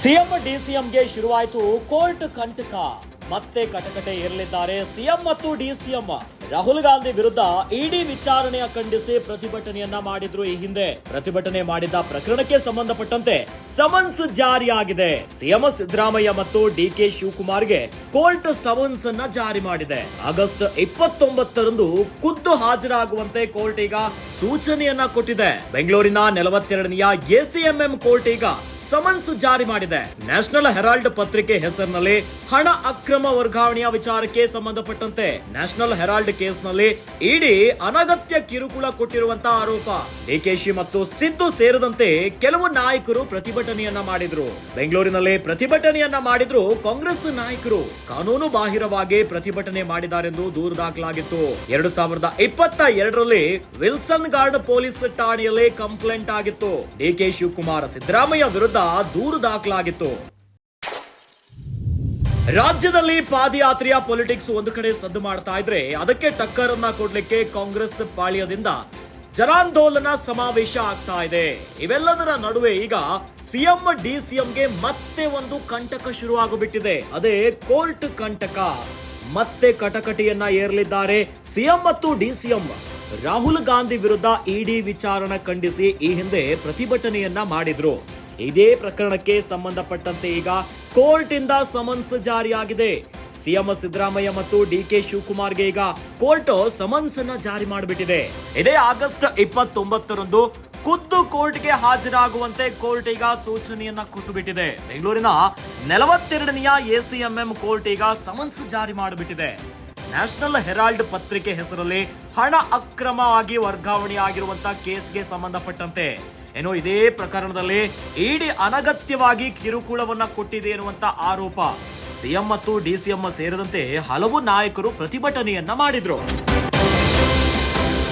CM ಡಿಸಿಎಂಗೆ ಶುರುವಾಯಿತು court ಕಂಟಕ. ಮತ್ತೆ ಕಟಕಟೆ ಏರಲಿದ್ದಾರೆ ಸಿಎಂ ಮತ್ತು ಡಿಸಿಎಂ. ರಾಹುಲ್ ಗಾಂಧಿ ವಿರುದ್ಧ ಇಡಿ ವಿಚಾರಣೆಯ ಖಂಡಿಸಿ ಪ್ರತಿಭಟನೆಯನ್ನ ಮಾಡಿದ್ರು. ಈ ಹಿಂದೆ ಪ್ರತಿಭಟನೆ ಮಾಡಿದ ಪ್ರಕರಣಕ್ಕೆ ಸಂಬಂಧಪಟ್ಟಂತೆ ಸಮನ್ಸ್ ಜಾರಿಯಾಗಿದೆ. ಸಿಎಂ ಸಿದ್ದರಾಮಯ್ಯ ಮತ್ತು ಡಿಕೆ ಶಿವಕುಮಾರ್ಗೆ ಕೋರ್ಟ್ ಸಮನ್ಸ್ ಅನ್ನ ಜಾರಿ ಮಾಡಿದೆ. ಆಗಸ್ಟ್ 29ರಂದು ಖುದ್ದು ಹಾಜರಾಗುವಂತೆ ಕೋರ್ಟ್ ಈಗ ಸೂಚನೆಯನ್ನ ಕೊಟ್ಟಿದೆ. ಬೆಂಗಳೂರಿನ 42ನೇಯ ಎಸಿಎಂಎಂ ಕೋರ್ಟ್ ಈಗ ಸಮನ್ಸ್ ಜಾರಿ ಮಾಡಿದೆ. ನ್ಯಾಷನಲ್ ಹೆರಾಲ್ಡ್ ಪತ್ರಿಕೆ ಹೆಸರಿನಲ್ಲಿ ಹಣ ಅಕ್ರಮ ವರ್ಗಾವಣೆಯ ವಿಚಾರಕ್ಕೆ ಸಂಬಂಧಪಟ್ಟಂತೆ ನ್ಯಾಷನಲ್ ಹೆರಾಲ್ಡ್ ಕೇಸ್ನಲ್ಲಿ ಇಡಿ ಅನಗತ್ಯ ಕಿರುಕುಳ ಕೊಟ್ಟಿರುವಂತಹ ಆರೋಪ. ಡಿಕೆಶಿ ಮತ್ತು ಸಿದ್ದು ಸೇರಿದಂತೆ ಕೆಲವು ನಾಯಕರು ಪ್ರತಿಭಟನೆಯನ್ನ ಮಾಡಿದ್ರು. ಬೆಂಗಳೂರಿನಲ್ಲಿ ಪ್ರತಿಭಟನೆಯನ್ನ ಮಾಡಿದ್ರು ಕಾಂಗ್ರೆಸ್ ನಾಯಕರು. ಕಾನೂನು ಬಾಹಿರವಾಗಿ ಪ್ರತಿಭಟನೆ ಮಾಡಿದಾರೆಂದು ದೂರು ದಾಖಲಾಗಿತ್ತು. 2022ರಲ್ಲಿ ವಿಲ್ಸನ್ ಗಾರ್ಡ್ ಪೊಲೀಸ್ ಠಾಣೆಯಲ್ಲಿ ಕಂಪ್ಲೇಂಟ್ ಆಗಿತ್ತು. ಡಿಕೆ ಶಿವಕುಮಾರ್ ಸಿದ್ದರಾಮಯ್ಯ ವಿರುದ್ಧ ದೂರು ದಾಖಲಾಗಿತ್ತು. ರಾಜ್ಯದಲ್ಲಿ ಪಾದಯಾತ್ರೆಯ ಪೊಲಿಟಿಕ್ಸ್ ಒಂದು ಕಡೆ ಸದ್ದು ಮಾಡ್ತಾ ಇದ್ರೆ, ಅದಕ್ಕೆ ಟಕ್ಕರ್ ಅನ್ನ ಕೊಡ್ಲಿಕ್ಕೆ ಕಾಂಗ್ರೆಸ್ ಪಾಳ್ಯದಿಂದ ಜನಾಂದೋಲನ ಸಮಾವೇಶ ಆಗ್ತಾ ಇದೆ. ಇವೆಲ್ಲದರ ನಡುವೆ ಈಗ ಸಿಎಂ ಡಿಸಿಎಂಗೆ ಮತ್ತೆ ಒಂದು ಕಂಟಕ ಶುರುವಾಗುಬಿಟ್ಟಿದೆ. ಅದೇ ಕೋರ್ಟ್ ಕಂಟಕ. ಮತ್ತೆ ಕಟಕಟಿಯನ್ನ ಏರಲಿದ್ದಾರೆ ಸಿಎಂ ಮತ್ತು ಡಿಸಿಎಂ. ರಾಹುಲ್ ಗಾಂಧಿ ವಿರುದ್ಧ ಇಡಿ ವಿಚಾರಣೆ ಖಂಡಿಸಿ ಈ ಹಿಂದೆ ಪ್ರತಿಭಟನೆಯನ್ನ ಮಾಡಿದ್ರು. ಇದೇ ಪ್ರಕರಣಕ್ಕೆ ಸಂಬಂಧಪಟ್ಟಂತೆ ಈಗ ಕೋರ್ಟ್ ಇಂದ ಸಮನ್ಸ್ ಜಾರಿಯಾಗಿದೆ. ಸಿಎಂ ಸಿದ್ದರಾಮಯ್ಯ ಮತ್ತು ಡಿಕೆ ಶಿವಕುಮಾರ್ಗೆ ಈಗ ಕೋರ್ಟ್ ಸಮನ್ಸ್ ಅನ್ನ ಜಾರಿ ಮಾಡಿಬಿಟ್ಟಿದೆ. ಇದೇ ಆಗಸ್ಟ್ 29ರಂದು ಖುದ್ದು ಕೋರ್ಟ್ಗೆ ಹಾಜರಾಗುವಂತೆ ಕೋರ್ಟ್ ಈಗ ಸೂಚನೆಯನ್ನ ಕೊಟ್ಟುಬಿಟ್ಟಿದೆ. ಬೆಂಗಳೂರಿನ 42ನೇಯ ಎಸಿಎಂಎಂ ಕೋರ್ಟ್ ಈಗ ಸಮನ್ಸ್ ಜಾರಿ ಮಾಡಿಬಿಟ್ಟಿದೆ. ನ್ಯಾಷನಲ್ ಹೆರಾಲ್ಡ್ ಪತ್ರಿಕೆ ಹೆಸರಲ್ಲಿ ಹಣ ಅಕ್ರಮವಾಗಿ ವರ್ಗಾವಣೆಯಾಗಿರುವಂತಹ ಕೇಸ್ಗೆ ಸಂಬಂಧಪಟ್ಟಂತೆ ಇದೇ ಪ್ರಕರಣದಲ್ಲಿ ಇಡಿ ಅನಗತ್ಯವಾಗಿ ಕಿರುಕುಳವನ್ನ ಕೊಟ್ಟಿದೆ ಎನ್ನುವಂತ ಆರೋಪ. ಸಿಎಂ ಮತ್ತು ಡಿಸಿಎಂ ಸೇರಿದಂತೆ ಹಲವು ನಾಯಕರು ಪ್ರತಿಭಟನೆಯನ್ನ ಮಾಡಿದ್ರು.